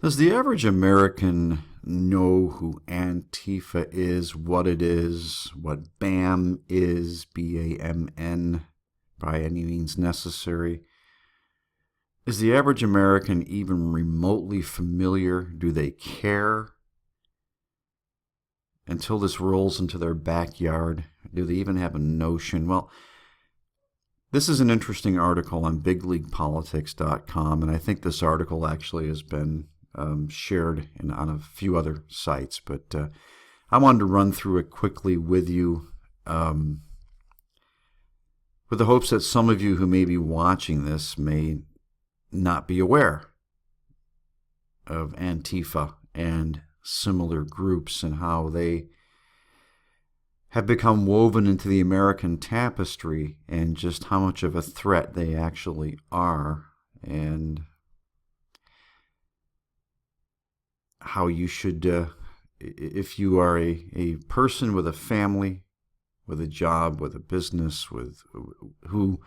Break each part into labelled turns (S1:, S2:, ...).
S1: Does the average American know who Antifa is, what it is, what BAM is, BAMN, by any means necessary? Is the average American even remotely familiar? Do they care? Until this rolls into their backyard, do they even have a notion? Well, this is an interesting article on bigleaguepolitics.com, and I think this article actually has been shared on a few other sites, but I wanted to run through it quickly with you with the hopes that some of you who may be watching this may not be aware of Antifa and similar groups and how they have become woven into the American tapestry and just how much of a threat they actually are, and how you should, if you are a person with a family, with a job, with a business, who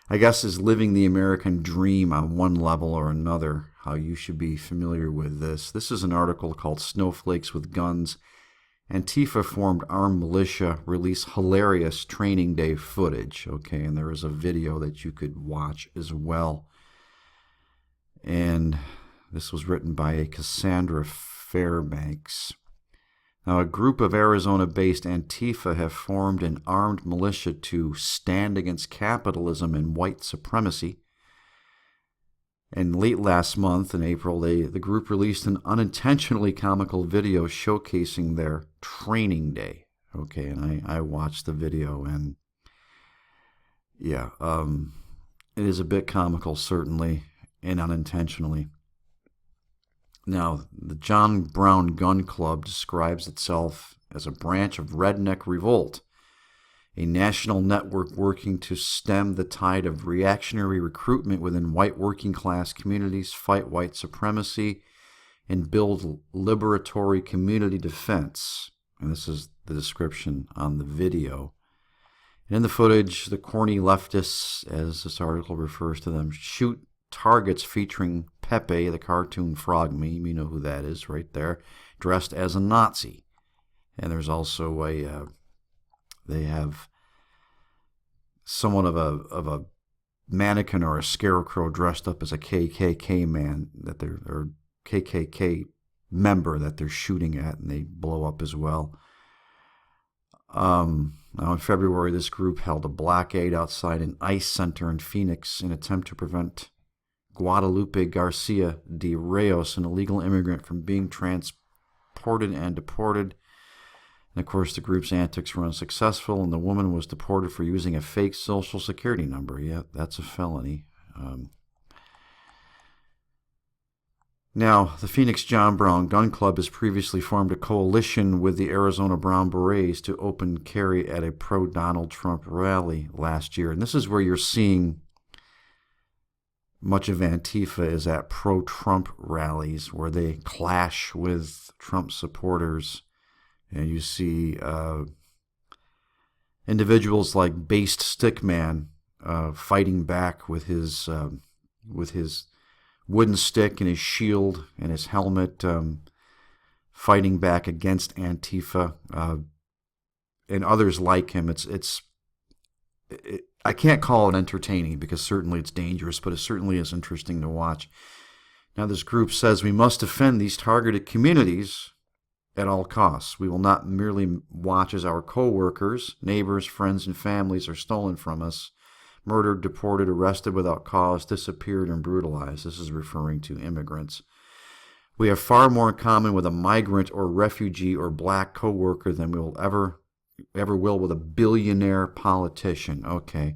S1: I guess is living the American dream on one level or another, how you should be familiar with this. This is an article called Snowflakes with Guns. Antifa formed armed militia, release hilarious training day footage. Okay, and there is a video that you could watch as well. And this was written by a Cassandra Fairbanks. Now, a group of Arizona-based Antifa have formed an armed militia to stand against capitalism and white supremacy. And late last month, in April, the group released an unintentionally comical video showcasing their training day. Okay, and I watched the video, and yeah, it is a bit comical, certainly, and unintentionally. Now, the John Brown Gun Club describes itself as a branch of Redneck Revolt, a national network working to stem the tide of reactionary recruitment within white working-class communities, fight white supremacy, and build liberatory community defense. And this is the description on the video. And in the footage, the corny leftists, as this article refers to them, shoot targets featuring Pepe, the cartoon frog meme, you know who that is right there, dressed as a Nazi. And there's also they have somewhat of a mannequin or a scarecrow dressed up as a KKK man or KKK member that they're shooting at, and they blow up as well. Now in February, this group held a blockade outside an ICE center in Phoenix in an attempt to prevent Guadalupe Garcia de Reyes, an illegal immigrant, from being transported and deported. And of course, the group's antics were unsuccessful, and the woman was deported for using a fake social security number. Yeah, that's a felony. Now, the Phoenix John Brown Gun Club has previously formed a coalition with the Arizona Brown Berets to open carry at a pro-Donald Trump rally last year. And this is where you're seeing much of Antifa is at pro-Trump rallies where they clash with Trump supporters. And you see individuals like Based Stickman fighting back with his wooden stick and his shield and his helmet, fighting back against Antifa, and others like him. I can't call it entertaining because certainly it's dangerous, but it certainly is interesting to watch. Now, this group says we must defend these targeted communities at all costs. We will not merely watch as our co-workers, neighbors, friends, and families are stolen from us, murdered, deported, arrested without cause, disappeared, and brutalized. This is referring to immigrants. We have far more in common with a migrant or refugee or black co-worker than we will ever will with a billionaire politician. Okay.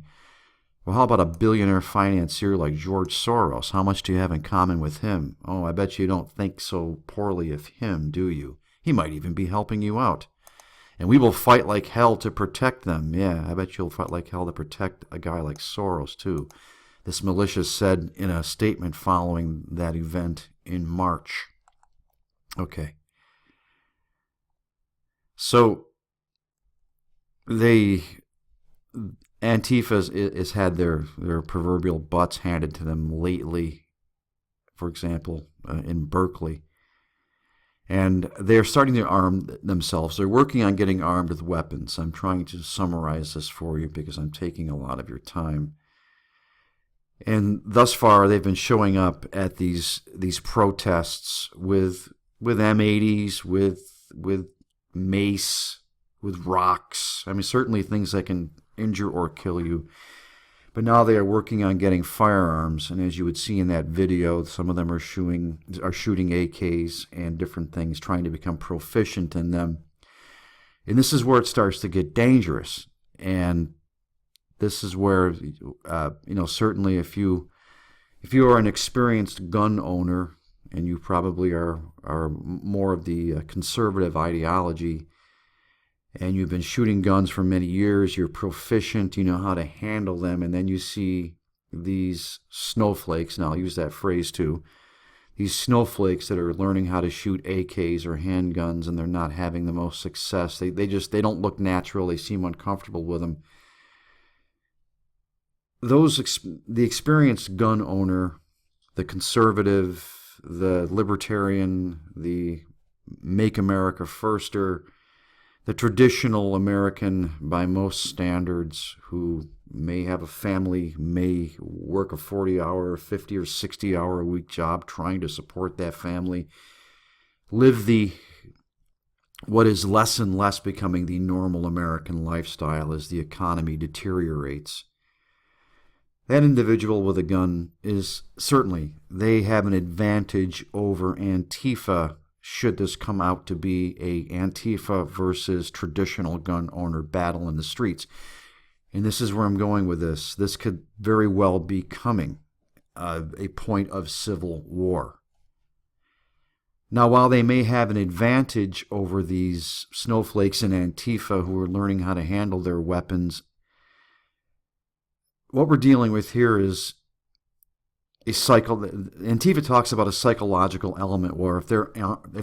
S1: Well, how about a billionaire financier like George Soros? How much do you have in common with him? Oh, I bet you don't think so poorly of him, do you? He might even be helping you out. And we will fight like hell to protect them. Yeah, I bet you'll fight like hell to protect a guy like Soros, too. This militia said in a statement following that event in March. Okay. So, Antifa has had their proverbial butts handed to them lately. For example, in Berkeley. And they're starting to arm themselves. They're working on getting armed with weapons. I'm trying to summarize this for you because I'm taking a lot of your time. And thus far, they've been showing up at these protests with M80s, with mace, with rocks. I mean, certainly things that can injure or kill you. But now they are working on getting firearms, and as you would see in that video, some of them are shooting AKs and different things, trying to become proficient in them. And this is where it starts to get dangerous. And this is where, certainly if you are an experienced gun owner, and you probably are more of the conservative ideology, and you've been shooting guns for many years, you're proficient, you know how to handle them, and then you see these snowflakes, and I'll use that phrase too, these snowflakes that are learning how to shoot AKs or handguns, and they're not having the most success. They don't look natural. They seem uncomfortable with them. The experienced gun owner, the conservative, the libertarian, the Make America Firster, the traditional American by most standards, who may have a family, may work a 40-hour, 50 or 60-hour a week job trying to support that family, live what is less and less becoming the normal American lifestyle as the economy deteriorates. That individual with a gun is certainly, they have an advantage over Antifa, should this come out to be a Antifa versus traditional gun owner battle in the streets. And this is where I'm going with this. This could very well be coming a point of civil war. Now, while they may have an advantage over these snowflakes in Antifa who are learning how to handle their weapons, what we're dealing with here is a cycle. Antifa talks about a psychological element where if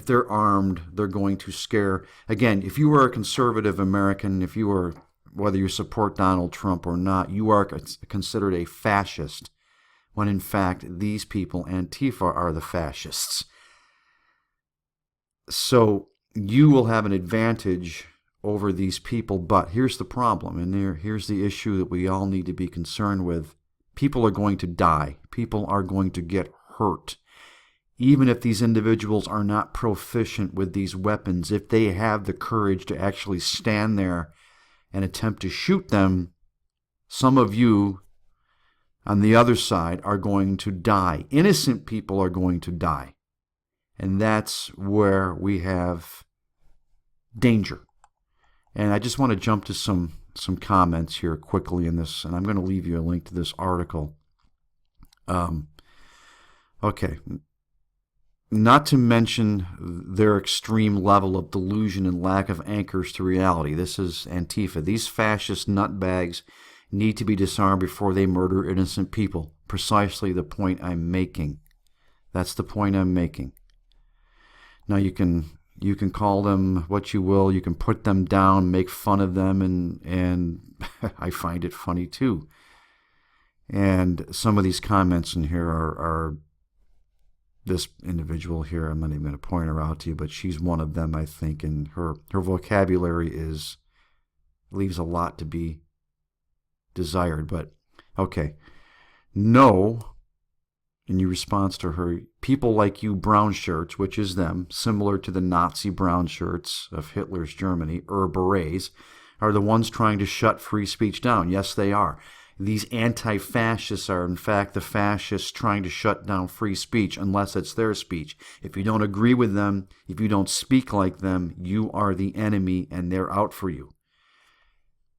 S1: they're armed, they're going to scare. Again, if you are a conservative American, whether you support Donald Trump or not, you are considered a fascist, when in fact these people, Antifa, are the fascists. So you will have an advantage over these people, but here's the problem, and here's the issue that we all need to be concerned with. People are going to die. People are going to get hurt. Even if these individuals are not proficient with these weapons, if they have the courage to actually stand there and attempt to shoot them, some of you on the other side are going to die. Innocent people are going to die. And that's where we have danger. And I just want to jump to some comments here quickly in this, and I'm going to leave you a link to this article. Okay. Not to mention their extreme level of delusion and lack of anchors to reality. This is Antifa. These fascist nutbags need to be disarmed before they murder innocent people. Precisely the point I'm making. That's the point I'm making. Now you can call them what you will. You can put them down, make fun of them, and I find it funny too. And some of these comments in here are this individual here. I'm not even going to point her out to you, but she's one of them, I think, and her vocabulary leaves a lot to be desired. But okay, no. In your response to her, people like you brown shirts, which is them, similar to the Nazi brown shirts of Hitler's Germany, or berets, are the ones trying to shut free speech down. Yes, they are. These anti-fascists are, in fact, the fascists trying to shut down free speech, unless it's their speech. If you don't agree with them, if you don't speak like them, you are the enemy, and they're out for you.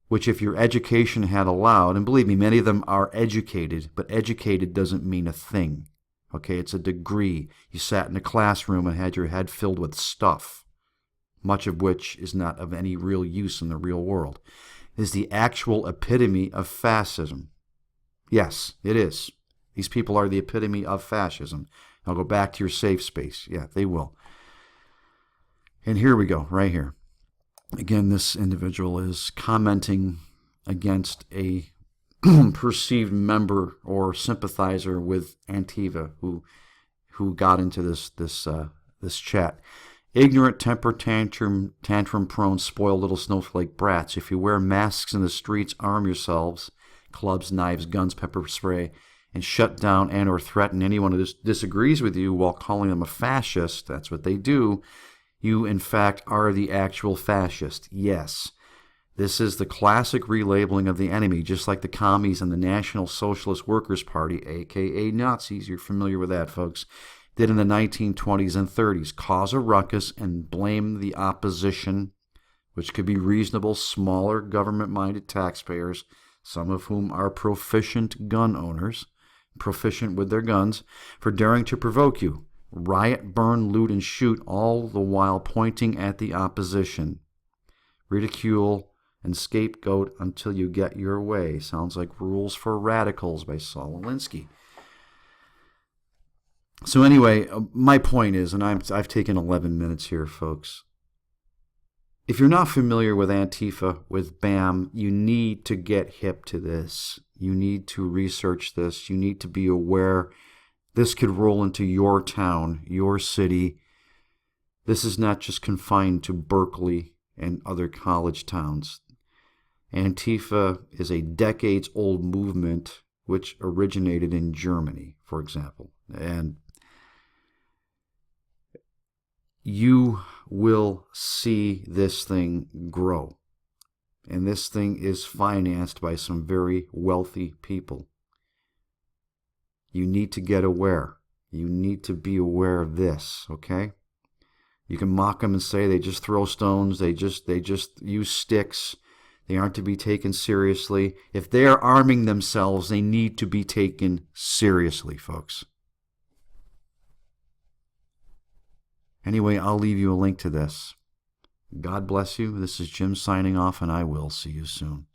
S1: Which if your education had allowed, and believe me, many of them are educated, but educated doesn't mean a thing. Okay, it's a degree. You sat in a classroom and had your head filled with stuff, much of which is not of any real use in the real world. It is the actual epitome of fascism. Yes, it is. These people are the epitome of fascism. I'll go back to your safe space. Yeah, they will. And here we go, right here. Again, this individual is commenting against a perceived member or sympathizer with Antifa who who got into this chat. Ignorant, temper tantrum prone, spoiled little snowflake brats. If you wear masks in the streets, arm yourselves, clubs, knives, guns, pepper spray, and shut down and or threaten anyone who disagrees with you while calling them a fascist. That's what they do. You, in fact, are the actual fascist. Yes. This is the classic relabeling of the enemy, just like the commies and the National Socialist Workers' Party, a.k.a. Nazis, you're familiar with that, folks, did in the 1920s and 30s. Cause a ruckus and blame the opposition, which could be reasonable, smaller, government-minded taxpayers, some of whom are proficient gun owners, proficient with their guns, for daring to provoke you. Riot, burn, loot, and shoot, all the while pointing at the opposition. Ridicule and scapegoat until you get your way. Sounds like Rules for Radicals by Saul Alinsky. So anyway, my point is, and I've taken 11 minutes here, folks. If you're not familiar with Antifa, with BAM, you need to get hip to this. You need to research this. You need to be aware this could roll into your town, your city. This is not just confined to Berkeley and other college towns. Antifa is a decades-old movement which originated in Germany, for example. And you will see this thing grow. And this thing is financed by some very wealthy people. You need to get aware. You need to be aware of this, okay? You can mock them and say they just throw stones, they just use sticks. They aren't to be taken seriously. If they are arming themselves, they need to be taken seriously, folks. Anyway, I'll leave you a link to this. God bless you. This is Jim signing off, and I will see you soon.